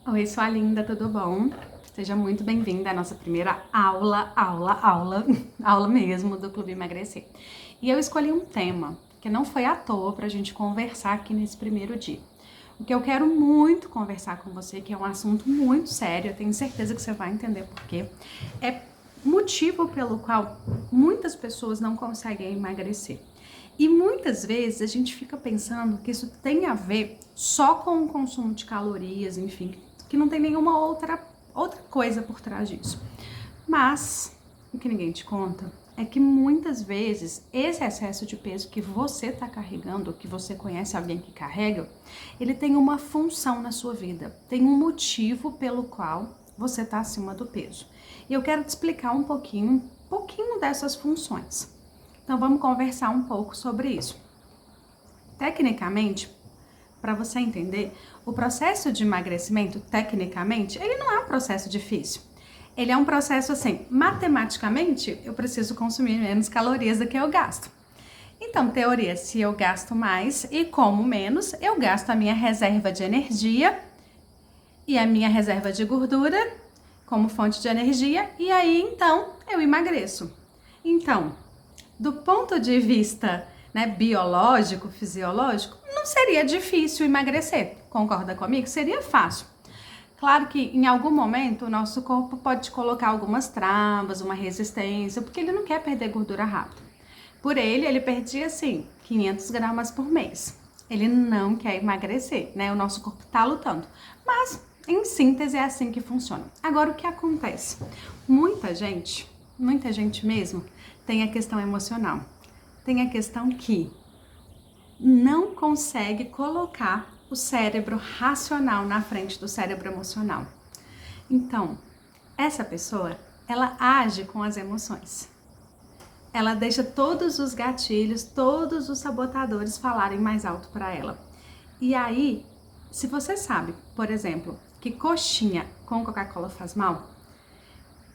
Oi, sua linda, tudo bom? Seja muito bem-vinda à nossa primeira aula mesmo do Clube Emagrecer. E eu escolhi um tema que não foi à toa pra gente conversar aqui nesse primeiro dia. O que eu quero muito conversar com você, que é um assunto muito sério, eu tenho certeza que você vai entender por quê, é motivo pelo qual muitas pessoas não conseguem emagrecer. E muitas vezes a gente fica pensando que isso tem a ver só com o consumo de calorias, enfim, que não tem nenhuma outra coisa por trás disso. Mas o que ninguém te conta é que muitas vezes esse excesso de peso que você está carregando, que você conhece alguém que carrega, ele tem uma função na sua vida, tem um motivo pelo qual você está acima do peso. E eu quero te explicar um pouquinho dessas funções. Então vamos conversar um pouco sobre isso. Tecnicamente, para você entender, o processo de emagrecimento, tecnicamente, ele não é um processo difícil. Ele é um processo assim, matematicamente, eu preciso consumir menos calorias do que eu gasto. Então, teoria, se eu gasto mais e como menos, eu gasto a minha reserva de energia e a minha reserva de gordura como fonte de energia, e aí então eu emagreço. Então, do ponto de vista, né, biológico, fisiológico, não seria difícil emagrecer. Concorda comigo? Seria fácil. Claro que em algum momento o nosso corpo pode colocar algumas travas, uma resistência, porque ele não quer perder gordura rápido. Por ele perdia assim 500 gramas por mês. Ele não quer emagrecer, né? O nosso corpo tá lutando. Mas, em síntese, é assim que funciona. Agora, o que acontece? Muita gente mesmo, tem a questão emocional. Tem a questão que não consegue colocar o cérebro racional na frente do cérebro emocional. Então, essa pessoa, ela age com as emoções. Ela deixa todos os gatilhos, todos os sabotadores falarem mais alto para ela. E aí, se você sabe, por exemplo, que coxinha com Coca-Cola faz mal,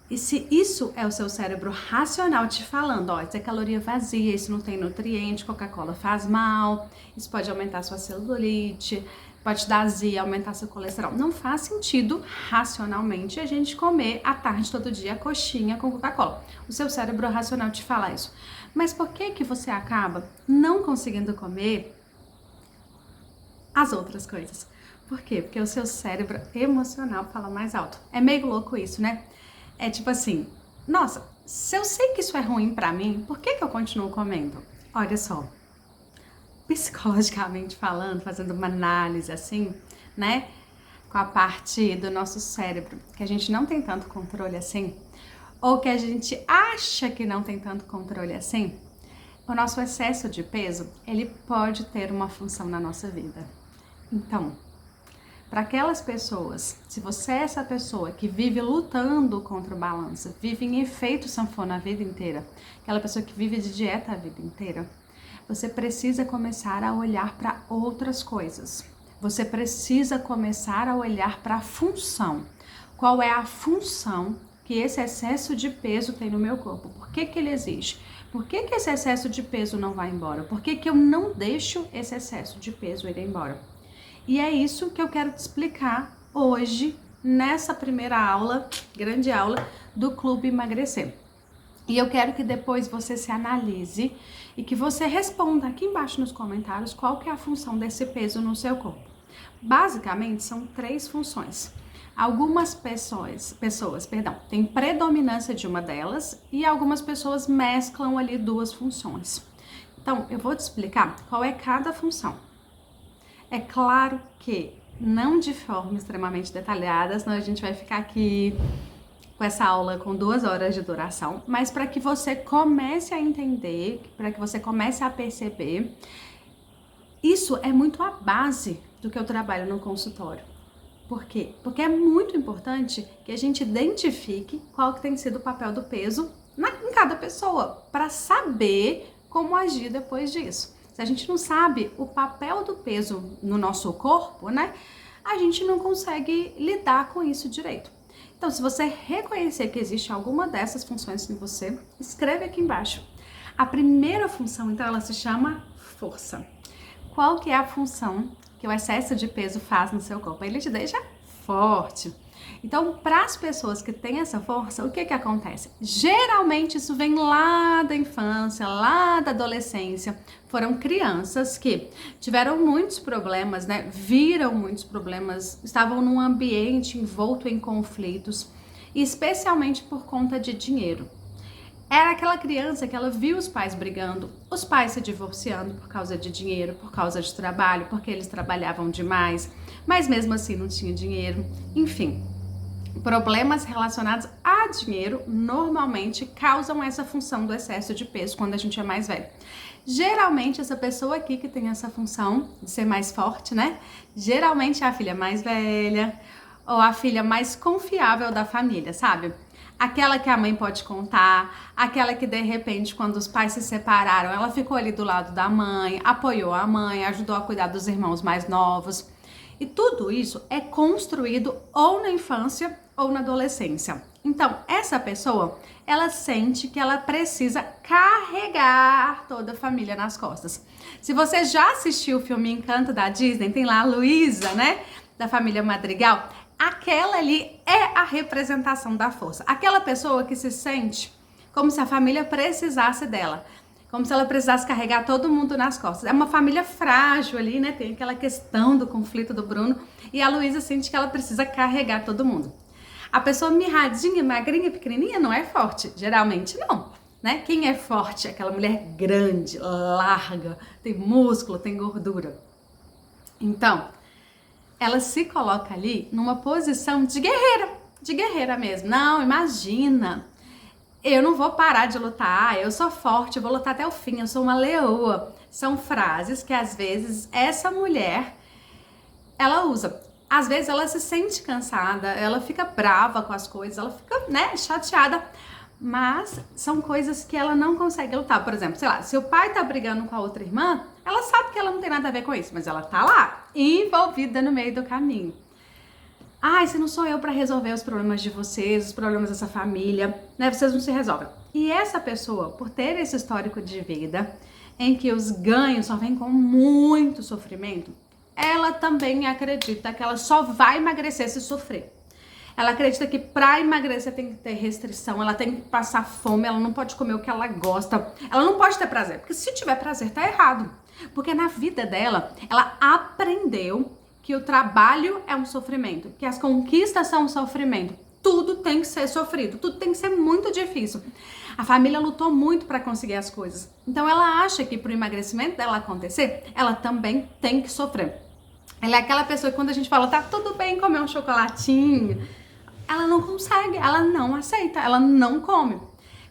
e se isso é o seu cérebro racional te falando, ó, isso é caloria vazia, isso não tem nutriente, Coca-Cola faz mal, isso pode aumentar sua celulite, pode dar azia, aumentar seu colesterol. Não faz sentido, racionalmente, a gente comer à tarde todo dia coxinha com Coca-Cola. O seu cérebro racional te fala isso. Mas por que que você acaba não conseguindo comer as outras coisas? Por quê? Porque o seu cérebro emocional fala mais alto. É meio louco isso, né? É tipo assim, nossa, se eu sei que isso é ruim pra mim, por que que eu continuo comendo? Olha só, psicologicamente falando, fazendo uma análise assim, né, com a parte do nosso cérebro, que a gente não tem tanto controle assim, ou que a gente acha que não tem tanto controle assim, o nosso excesso de peso, ele pode ter uma função na nossa vida. Então, para aquelas pessoas, se você é essa pessoa que vive lutando contra o balanço, vive em efeito sanfona a vida inteira, aquela pessoa que vive de dieta a vida inteira, você precisa começar a olhar para outras coisas. Você precisa começar a olhar para a função. Qual é a função que esse excesso de peso tem no meu corpo? Por que que ele existe? Por que que esse excesso de peso não vai embora? Por que que eu não deixo esse excesso de peso ir embora? E é isso que eu quero te explicar hoje, nessa primeira aula, grande aula, do Clube Emagrecer. E eu quero que depois você se analise e que você responda aqui embaixo nos comentários qual que é a função desse peso no seu corpo. Basicamente, são 3 funções. Algumas pessoas, têm predominância de uma delas e algumas pessoas mesclam ali 2 funções. Então, eu vou te explicar qual é cada função. É claro que não de forma extremamente detalhada, senão a gente vai ficar aqui com essa aula com 2 horas de duração, mas para que você comece a entender, para que você comece a perceber, isso é muito a base do que eu trabalho no consultório. Por quê? Porque é muito importante que a gente identifique qual que tem sido o papel do peso em cada pessoa, para saber como agir depois disso. Se a gente não sabe o papel do peso no nosso corpo, né, a gente não consegue lidar com isso direito. Então, se você reconhecer que existe alguma dessas funções em você, escreve aqui embaixo. A primeira função, então, ela se chama força. Qual que é a função que o excesso de peso faz no seu corpo? Ele te deixa forte. Então, para as pessoas que têm essa força, o que que acontece? Geralmente isso vem lá da infância, lá da adolescência. Foram crianças que tiveram muitos problemas, né? Viram muitos problemas, estavam num ambiente envolto em conflitos, especialmente por conta de dinheiro. Era aquela criança que ela viu os pais brigando, os pais se divorciando por causa de dinheiro, por causa de trabalho, porque eles trabalhavam demais, mas mesmo assim não tinha dinheiro. Enfim, problemas relacionados a dinheiro normalmente causam essa função do excesso de peso quando a gente é mais velho. Geralmente essa pessoa aqui que tem essa função de ser mais forte, né? Geralmente é a filha mais velha ou a filha mais confiável da família, sabe? Aquela que a mãe pode contar, aquela que de repente quando os pais se separaram, ela ficou ali do lado da mãe, apoiou a mãe, ajudou a cuidar dos irmãos mais novos. E tudo isso é construído ou na infância ou na adolescência. Então, essa pessoa, ela sente que ela precisa carregar toda a família nas costas. Se você já assistiu o filme Encanto da Disney, tem lá a Luísa, né, da família Madrigal, aquela ali é a representação da força. Aquela pessoa que se sente como se a família precisasse dela. Como se ela precisasse carregar todo mundo nas costas. É uma família frágil ali, né? Tem aquela questão do conflito do Bruno. E a Luísa sente que ela precisa carregar todo mundo. A pessoa mirradinha, magrinha, pequenininha não é forte. Geralmente não, né? Quem é forte é aquela mulher grande, larga, tem músculo, tem gordura. Então, ela se coloca ali numa posição de guerreira mesmo. Não, imagina, eu não vou parar de lutar, eu sou forte, eu vou lutar até o fim, eu sou uma leoa. São frases que às vezes essa mulher, ela usa. Às vezes ela se sente cansada, ela fica brava com as coisas, ela fica, né, chateada. Mas são coisas que ela não consegue lutar. Por exemplo, sei lá, se o pai tá brigando com a outra irmã, ela sabe que ela não tem nada a ver com isso, mas ela tá lá, envolvida no meio do caminho. Ai, se não sou eu para resolver os problemas de vocês, os problemas dessa família, né? Vocês não se resolvem. E essa pessoa, por ter esse histórico de vida, em que os ganhos só vêm com muito sofrimento, ela também acredita que ela só vai emagrecer se sofrer. Ela acredita que para emagrecer tem que ter restrição, ela tem que passar fome, ela não pode comer o que ela gosta, ela não pode ter prazer, porque se tiver prazer tá errado. Porque na vida dela, ela aprendeu que o trabalho é um sofrimento, que as conquistas são um sofrimento. Tudo tem que ser sofrido, tudo tem que ser muito difícil. A família lutou muito para conseguir as coisas. Então ela acha que para o emagrecimento dela acontecer, ela também tem que sofrer. Ela é aquela pessoa que quando a gente fala, tá tudo bem comer um chocolatinho, ela não consegue, ela não aceita, ela não come.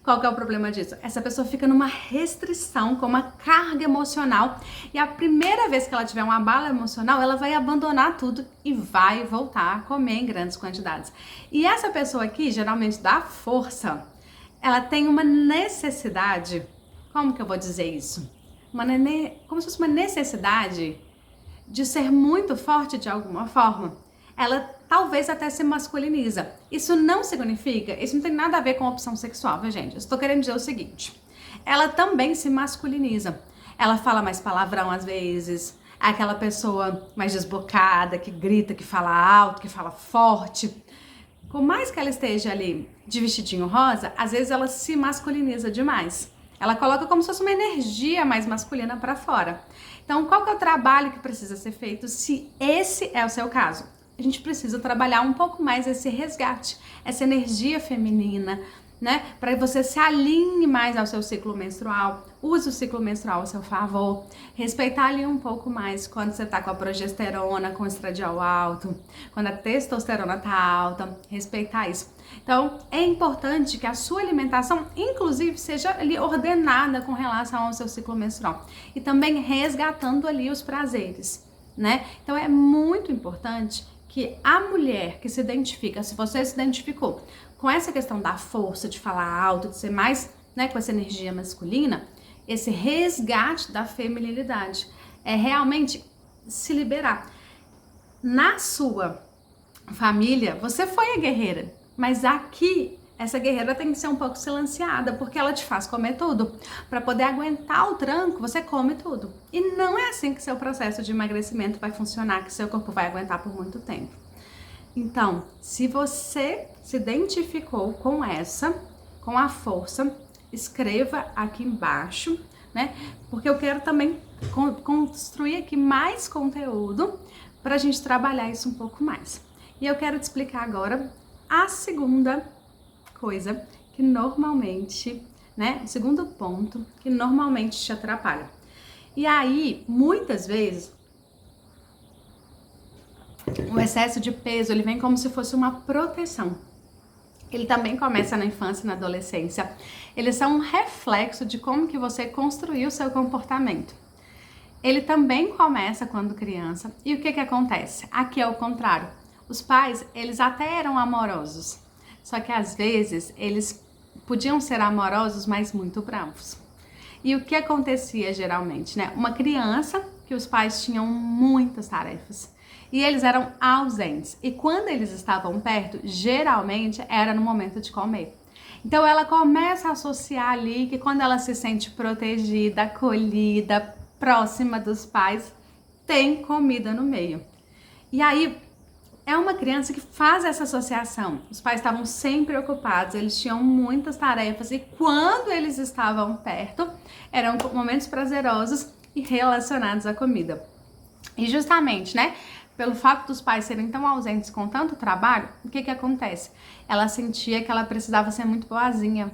Qual que é o problema disso? Essa pessoa fica numa restrição, com uma carga emocional, e a primeira vez que ela tiver um abalo emocional, ela vai abandonar tudo e vai voltar a comer em grandes quantidades. E essa pessoa aqui, geralmente dá força, ela tem uma necessidade, como que eu vou dizer isso? Como se fosse uma necessidade de ser muito forte de alguma forma. Ela talvez até se masculiniza. Isso não significa, isso não tem nada a ver com opção sexual, viu, gente? Eu estou querendo dizer o seguinte, ela também se masculiniza. Ela fala mais palavrão às vezes, é aquela pessoa mais desbocada, que grita, que fala alto, que fala forte. Por mais que ela esteja ali de vestidinho rosa, às vezes ela se masculiniza demais. Ela coloca como se fosse uma energia mais masculina para fora. Então, qual que é o trabalho que precisa ser feito se esse é o seu caso? A gente precisa trabalhar um pouco mais esse resgate, essa energia feminina, né? Para que você se alinhe mais ao seu ciclo menstrual, use o ciclo menstrual a seu favor, respeitar ali um pouco mais quando você tá com a progesterona, com o estradiol alto, quando a testosterona tá alta, respeitar isso. Então, é importante que a sua alimentação, inclusive, seja ali ordenada com relação ao seu ciclo menstrual e também resgatando ali os prazeres, né? Então, é muito importante que a mulher que se identifica, se você se identificou com essa questão da força, de falar alto, de ser mais, né, com essa energia masculina, esse resgate da feminilidade é realmente se liberar. Na sua família, você foi a guerreira, mas aqui essa guerreira tem que ser um pouco silenciada, porque ela te faz comer tudo. Para poder aguentar o tranco, você come tudo. E não é assim que seu processo de emagrecimento vai funcionar, que seu corpo vai aguentar por muito tempo. Então, se você se identificou com com a força, escreva aqui embaixo, né? Porque eu quero também construir aqui mais conteúdo para a gente trabalhar isso um pouco mais. E eu quero te explicar agora a segunda coisa que normalmente, né? O segundo ponto que normalmente te atrapalha. E aí, muitas vezes, o excesso de peso, ele vem como se fosse uma proteção. Ele também começa na infância e na adolescência. Eles são um reflexo de como que você construiu o seu comportamento. Ele também começa quando criança. E o que que acontece? Aqui é o contrário. Os pais, eles até eram amorosos. Só que às vezes, eles podiam ser amorosos, mas muito bravos. E o que acontecia geralmente, né? Uma criança que os pais tinham muitas tarefas. E eles eram ausentes. E quando eles estavam perto, geralmente era no momento de comer. Então ela começa a associar ali que quando ela se sente protegida, acolhida, próxima dos pais, tem comida no meio. E aí é uma criança que faz essa associação. Os pais estavam sempre ocupados, eles tinham muitas tarefas e quando eles estavam perto, eram momentos prazerosos e relacionados à comida. E justamente, né? Pelo fato dos pais serem tão ausentes com tanto trabalho, o que que acontece? Ela sentia que ela precisava ser muito boazinha.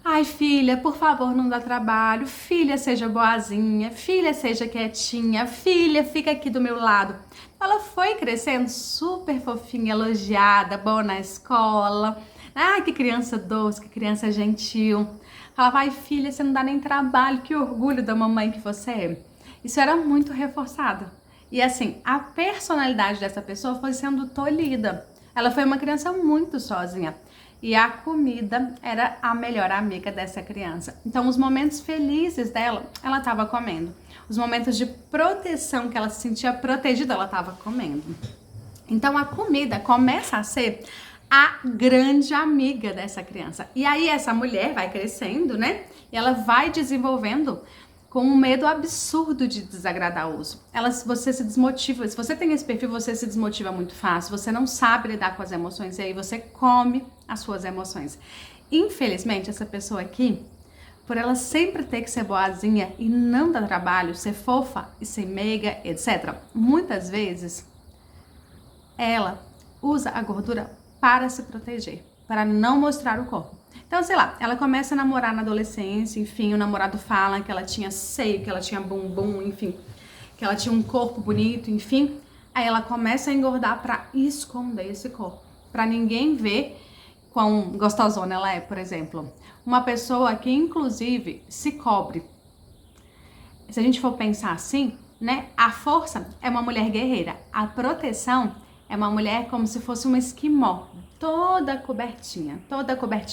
Ai, filha, por favor, não dá trabalho. Filha, seja boazinha. Filha, seja quietinha. Filha, fica aqui do meu lado. Ela foi crescendo super fofinha, elogiada, boa na escola. Ai, que criança doce, que criança gentil. Falava, ai, filha, você não dá nem trabalho. Que orgulho da mamãe que você é. Isso era muito reforçado. E assim, a personalidade dessa pessoa foi sendo tolhida. Ela foi uma criança muito sozinha. E a comida era a melhor amiga dessa criança. Então, os momentos felizes dela, ela estava comendo. Os momentos de proteção, que ela se sentia protegida, ela estava comendo. Então, a comida começa a ser a grande amiga dessa criança. E aí, essa mulher vai crescendo, né? E ela vai desenvolvendo com um medo absurdo de desagradar o uso. Você se desmotiva. Se você tem esse perfil, você se desmotiva muito fácil. Você não sabe lidar com as emoções e aí você come as suas emoções. Infelizmente, essa pessoa aqui, por ela sempre ter que ser boazinha e não dar trabalho, ser fofa e ser meiga, etc., muitas vezes ela usa a gordura para se proteger, para não mostrar o corpo. Então, sei lá, ela começa a namorar na adolescência, enfim, o namorado fala que ela tinha seio, que ela tinha bumbum, enfim, que ela tinha um corpo bonito, enfim. Aí ela começa a engordar para esconder esse corpo, para ninguém ver quão gostosona ela é, por exemplo. Uma pessoa que, inclusive, se cobre. Se a gente for pensar assim, né, a força é uma mulher guerreira, a proteção é uma mulher como se fosse uma esquimó, toda cobertinha,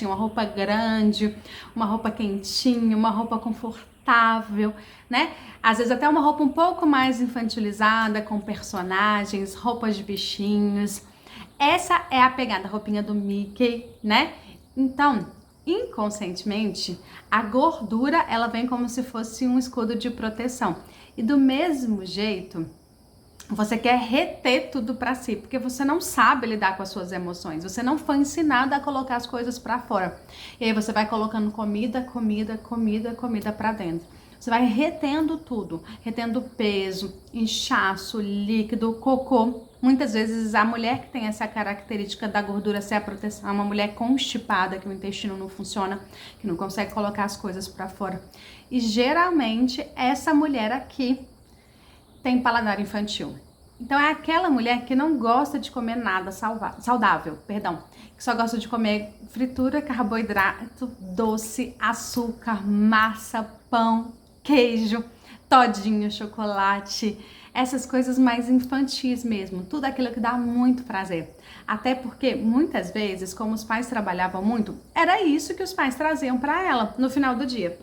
uma roupa grande, uma roupa quentinha, uma roupa confortável, né? Às vezes até uma roupa um pouco mais infantilizada, com personagens, roupas de bichinhos. Essa é a pegada, a roupinha do Mickey, né? Então, inconscientemente, a gordura, ela vem como se fosse um escudo de proteção. E do mesmo jeito, você quer reter tudo pra si, porque você não sabe lidar com as suas emoções. Você não foi ensinado a colocar as coisas pra fora. E aí você vai colocando comida pra dentro. Você vai retendo tudo, retendo peso, inchaço, líquido, cocô. Muitas vezes a mulher que tem essa característica da gordura ser a proteção é uma mulher constipada, que o intestino não funciona, que não consegue colocar as coisas pra fora. E geralmente essa mulher aqui tem paladar infantil. Então é aquela mulher que não gosta de comer nada saudável, que só gosta de comer fritura, carboidrato, doce, açúcar, massa, pão, queijo, todinho, chocolate, essas coisas mais infantis mesmo, tudo aquilo que dá muito prazer. Até porque muitas vezes, como os pais trabalhavam muito, era isso que os pais traziam para ela no final do dia.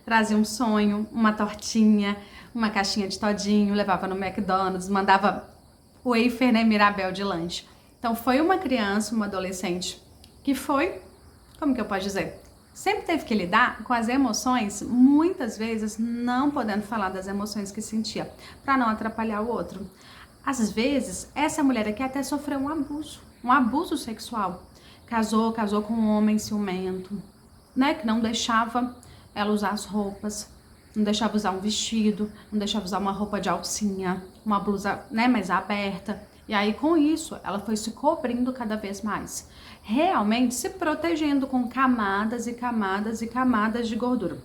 Trazia um sonho, uma tortinha, uma caixinha de todinho, levava no McDonald's, mandava wafer, né, Mirabel de lanche. Então foi uma criança, uma adolescente que foi, como que eu posso dizer? Sempre teve que lidar com as emoções, muitas vezes não podendo falar das emoções que sentia, para não atrapalhar o outro. às vezes, essa mulher aqui até sofreu um abuso sexual. Casou com um homem ciumento, né? Que não deixava ela usar as roupas, não deixava usar um vestido, não deixava usar uma roupa de alcinha, uma blusa, né, mais aberta. E aí, com isso, ela foi se cobrindo cada vez mais, realmente se protegendo com camadas e camadas e camadas de gordura.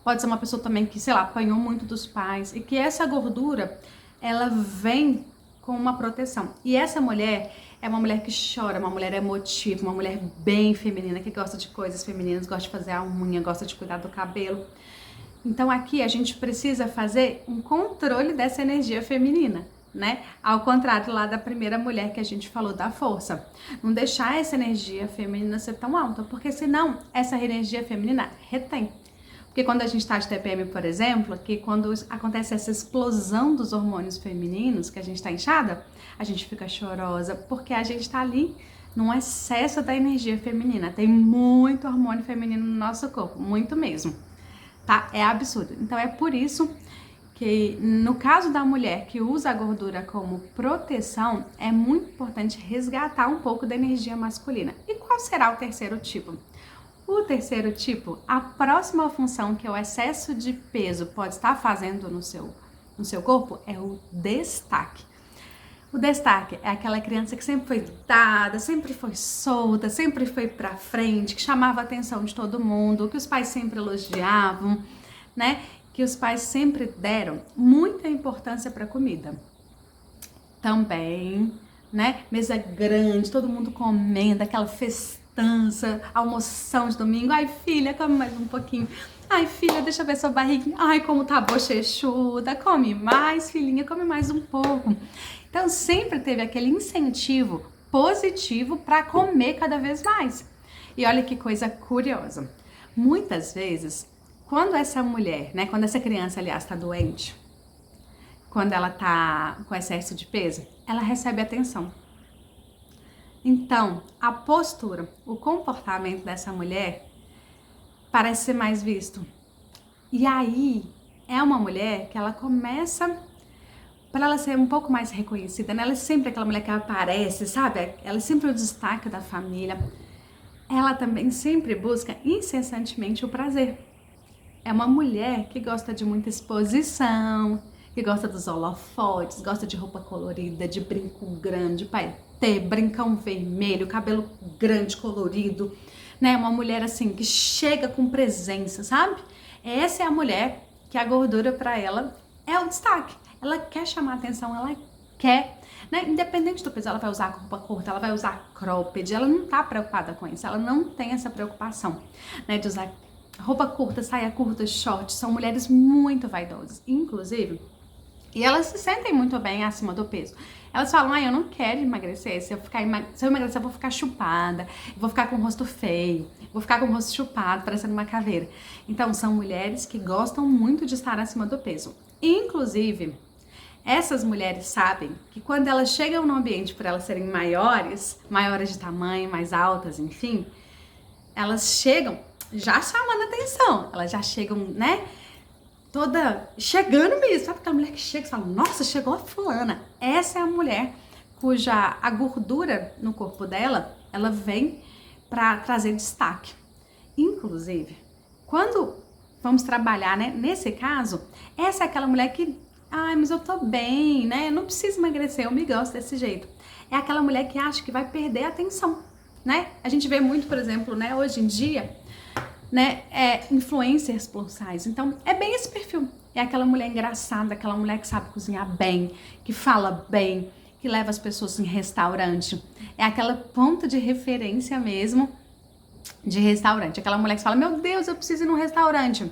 Pode ser uma pessoa também que, sei lá, apanhou muito dos pais e que essa gordura, ela vem com uma proteção. E essa mulher é uma mulher que chora, uma mulher emotiva, uma mulher bem feminina, que gosta de coisas femininas, gosta de fazer a unha, gosta de cuidar do cabelo. Então aqui a gente precisa fazer um controle dessa energia feminina, né? Ao contrário lá da primeira mulher que a gente falou da força. Não deixar essa energia feminina ser tão alta, porque senão essa energia feminina retém. Porque quando a gente está de TPM, por exemplo, que quando acontece essa explosão dos hormônios femininos, que a gente está inchada, a gente fica chorosa, porque a gente está ali num excesso da energia feminina. Tem muito hormônio feminino no nosso corpo, muito mesmo, tá? É absurdo. Então é por isso que no caso da mulher que usa a gordura como proteção, é muito importante resgatar um pouco da energia masculina. E qual será o terceiro tipo? O terceiro tipo, a próxima função que o excesso de peso pode estar fazendo no seu corpo é o destaque. O destaque é aquela criança que sempre foi dada, sempre foi solta, sempre foi pra frente, que chamava a atenção de todo mundo, que os pais sempre elogiavam, né? Que os pais sempre deram muita importância para a comida. Também, né? Mesa grande, todo mundo comendo, aquela festança, almoção de domingo. Ai, filha, come mais um pouquinho. Ai, filha, deixa eu ver sua barriguinha. Ai, como tá bochechuda. Come mais, filhinha, come mais um pouco. Então, sempre teve aquele incentivo positivo para comer cada vez mais. E olha que coisa curiosa. Muitas vezes, quando essa mulher, né, quando essa criança, aliás, está doente, quando ela tá com excesso de peso, ela recebe atenção. Então, a postura, o comportamento dessa mulher parece ser mais visto. E aí, é uma mulher que ela começa, para ela ser um pouco mais reconhecida, né? Ela é sempre aquela mulher que aparece, sabe? Ela é sempre o destaque da família. Ela também sempre busca incessantemente o prazer. É uma mulher que gosta de muita exposição, que gosta dos holofotes, gosta de roupa colorida, de brinco grande, paetê, brincão vermelho, cabelo grande, colorido, né? Uma mulher assim que chega com presença, sabe? Essa é a mulher que a gordura para ela é o destaque. Ela quer chamar atenção, ela quer, né? Independente do peso, ela vai usar roupa curta, ela vai usar cropped, ela não tá preocupada com isso, ela não tem essa preocupação, né? De usar roupa curta, saia curta, short. São mulheres muito vaidosas, inclusive, e elas se sentem muito bem acima do peso. Elas falam, eu não quero emagrecer, se eu emagrecer eu vou ficar chupada, eu vou ficar com o rosto feio, vou ficar com o rosto chupado, parecendo uma caveira. Então, são mulheres que gostam muito de estar acima do peso. Inclusive, essas mulheres sabem que quando elas chegam no ambiente por elas serem maiores de tamanho, mais altas, enfim, elas chegam já chamando atenção, elas já chegam, né, toda chegando mesmo, sabe aquela mulher que chega e fala, nossa, chegou a fulana. Essa é a mulher cuja a gordura no corpo dela, ela vem para trazer destaque. Inclusive, quando vamos trabalhar, né, nesse caso, essa é aquela mulher que, mas eu tô bem, né, eu não preciso emagrecer, eu me gosto desse jeito. É aquela mulher que acha que vai perder a atenção, né? A gente vê muito, por exemplo, né, hoje em dia, né, influencers plus size. Então, é bem esse perfil. É aquela mulher engraçada, aquela mulher que sabe cozinhar bem, que fala bem, que leva as pessoas em restaurante. É aquela ponta de referência mesmo de restaurante. Aquela mulher que fala, meu Deus, eu preciso ir num restaurante.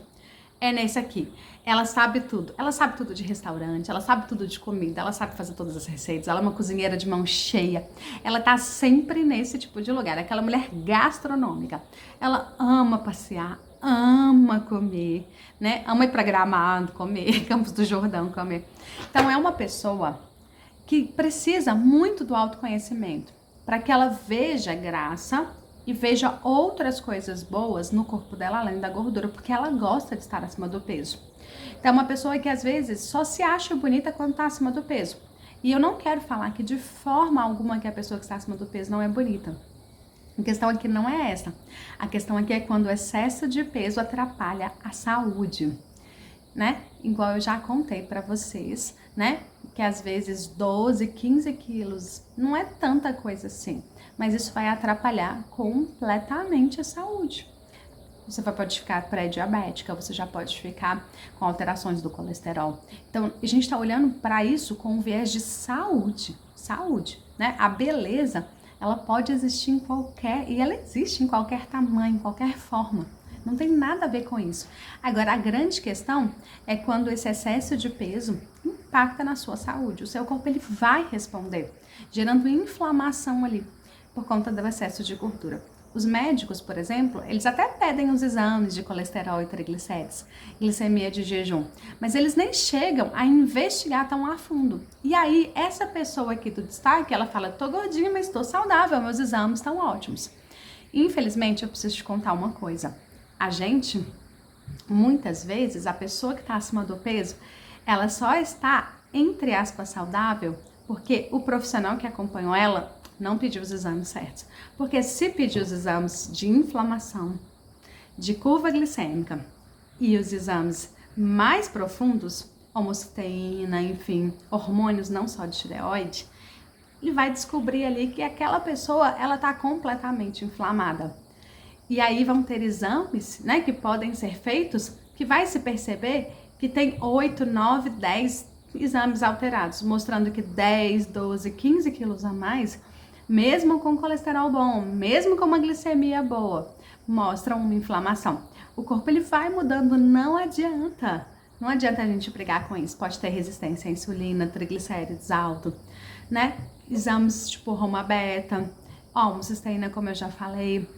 É nesse aqui. Ela sabe tudo. Ela sabe tudo de restaurante, ela sabe tudo de comida, ela sabe fazer todas as receitas, ela é uma cozinheira de mão cheia. Ela tá sempre nesse tipo de lugar. Aquela mulher gastronômica. Ela ama passear, ama comer, né? Ama ir pra Gramado comer, Campos do Jordão comer. Então é uma pessoa que precisa muito do autoconhecimento para que ela veja graça e veja outras coisas boas no corpo dela além da gordura, porque ela gosta de estar acima do peso. Então, é uma pessoa que às vezes só se acha bonita quando está acima do peso. E eu não quero falar que de forma alguma que a pessoa que está acima do peso não é bonita. A questão aqui não é essa. A questão aqui é quando o excesso de peso atrapalha a saúde, né? Igual eu já contei pra vocês, né? Que às vezes 12, 15 quilos não é tanta coisa assim, mas isso vai atrapalhar completamente a saúde. Você pode ficar pré-diabética, você já pode ficar com alterações do colesterol. Então, a gente está olhando para isso com um viés de saúde, né? A beleza, ela pode existir em qualquer, e ela existe em qualquer tamanho, em qualquer forma. Não tem nada a ver com isso. Agora, a grande questão é quando esse excesso de peso impacta na sua saúde. O seu corpo, ele vai responder, gerando inflamação ali, por conta do excesso de gordura. Os médicos, por exemplo, eles até pedem os exames de colesterol e triglicéridos, glicemia de jejum, mas eles nem chegam a investigar tão a fundo. E aí, essa pessoa aqui do destaque, ela fala, tô gordinha, mas tô saudável, meus exames estão ótimos. Infelizmente, eu preciso te contar uma coisa. A gente, muitas vezes, a pessoa que está acima do peso, ela só está, entre aspas, saudável, porque o profissional que acompanhou ela não pediu os exames certos. Porque se pedir os exames de inflamação, de curva glicêmica e os exames mais profundos, homocisteína, enfim, hormônios não só de tireoide, ele vai descobrir ali que aquela pessoa, ela está completamente inflamada. E aí vão ter exames, né, que podem ser feitos, que vai se perceber que tem 8, 9, 10 exames alterados, mostrando que 10, 12, 15 quilos a mais, mesmo com colesterol bom, mesmo com uma glicemia boa, mostram uma inflamação. O corpo, ele vai mudando, não adianta. Não adianta a gente brigar com isso. Pode ter resistência à insulina, triglicéridos alto, né? Exames tipo Roma beta, homocisteína, como eu já falei.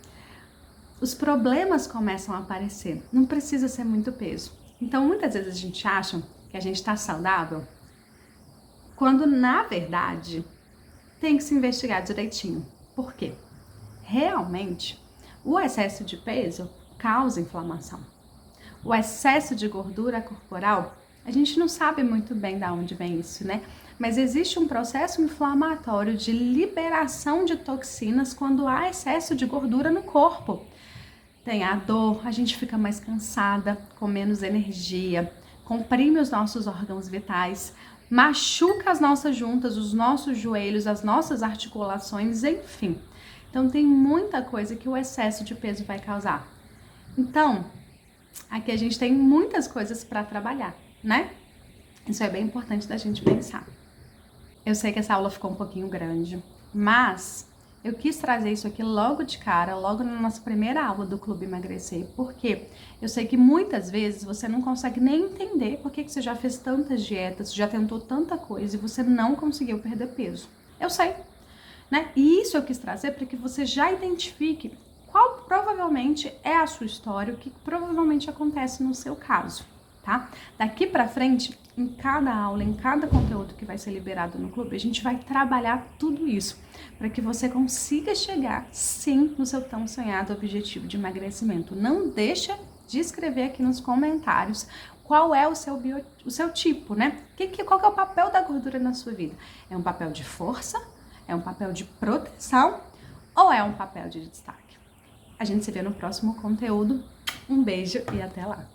Os problemas começam a aparecer. Não precisa ser muito peso. Então, muitas vezes a gente acha que a gente está saudável, quando na verdade tem que se investigar direitinho. Por quê? Realmente, o excesso de peso causa inflamação. O excesso de gordura corporal, a gente não sabe muito bem de onde vem isso, né? Mas existe um processo inflamatório de liberação de toxinas quando há excesso de gordura no corpo. Tem a dor, a gente fica mais cansada, com menos energia, comprime os nossos órgãos vitais, machuca as nossas juntas, os nossos joelhos, as nossas articulações, enfim. Então tem muita coisa que o excesso de peso vai causar. Então, aqui a gente tem muitas coisas para trabalhar, né? Isso é bem importante da gente pensar. Eu sei que essa aula ficou um pouquinho grande, mas eu quis trazer isso aqui logo de cara, logo na nossa primeira aula do Clube Emagrecer, porque eu sei que muitas vezes você não consegue nem entender por que você já fez tantas dietas, já tentou tanta coisa e você não conseguiu perder peso. Eu sei, né? E isso eu quis trazer para que você já identifique qual provavelmente é a sua história, o que provavelmente acontece no seu caso, tá? Daqui pra frente, em cada aula, em cada conteúdo que vai ser liberado no clube, a gente vai trabalhar tudo isso para que você consiga chegar, sim, no seu tão sonhado objetivo de emagrecimento. Não deixa de escrever aqui nos comentários qual é o seu tipo, né? Qual que é o papel da gordura na sua vida? É um papel de força? É um papel de proteção? Ou é um papel de destaque? A gente se vê no próximo conteúdo. Um beijo e até lá!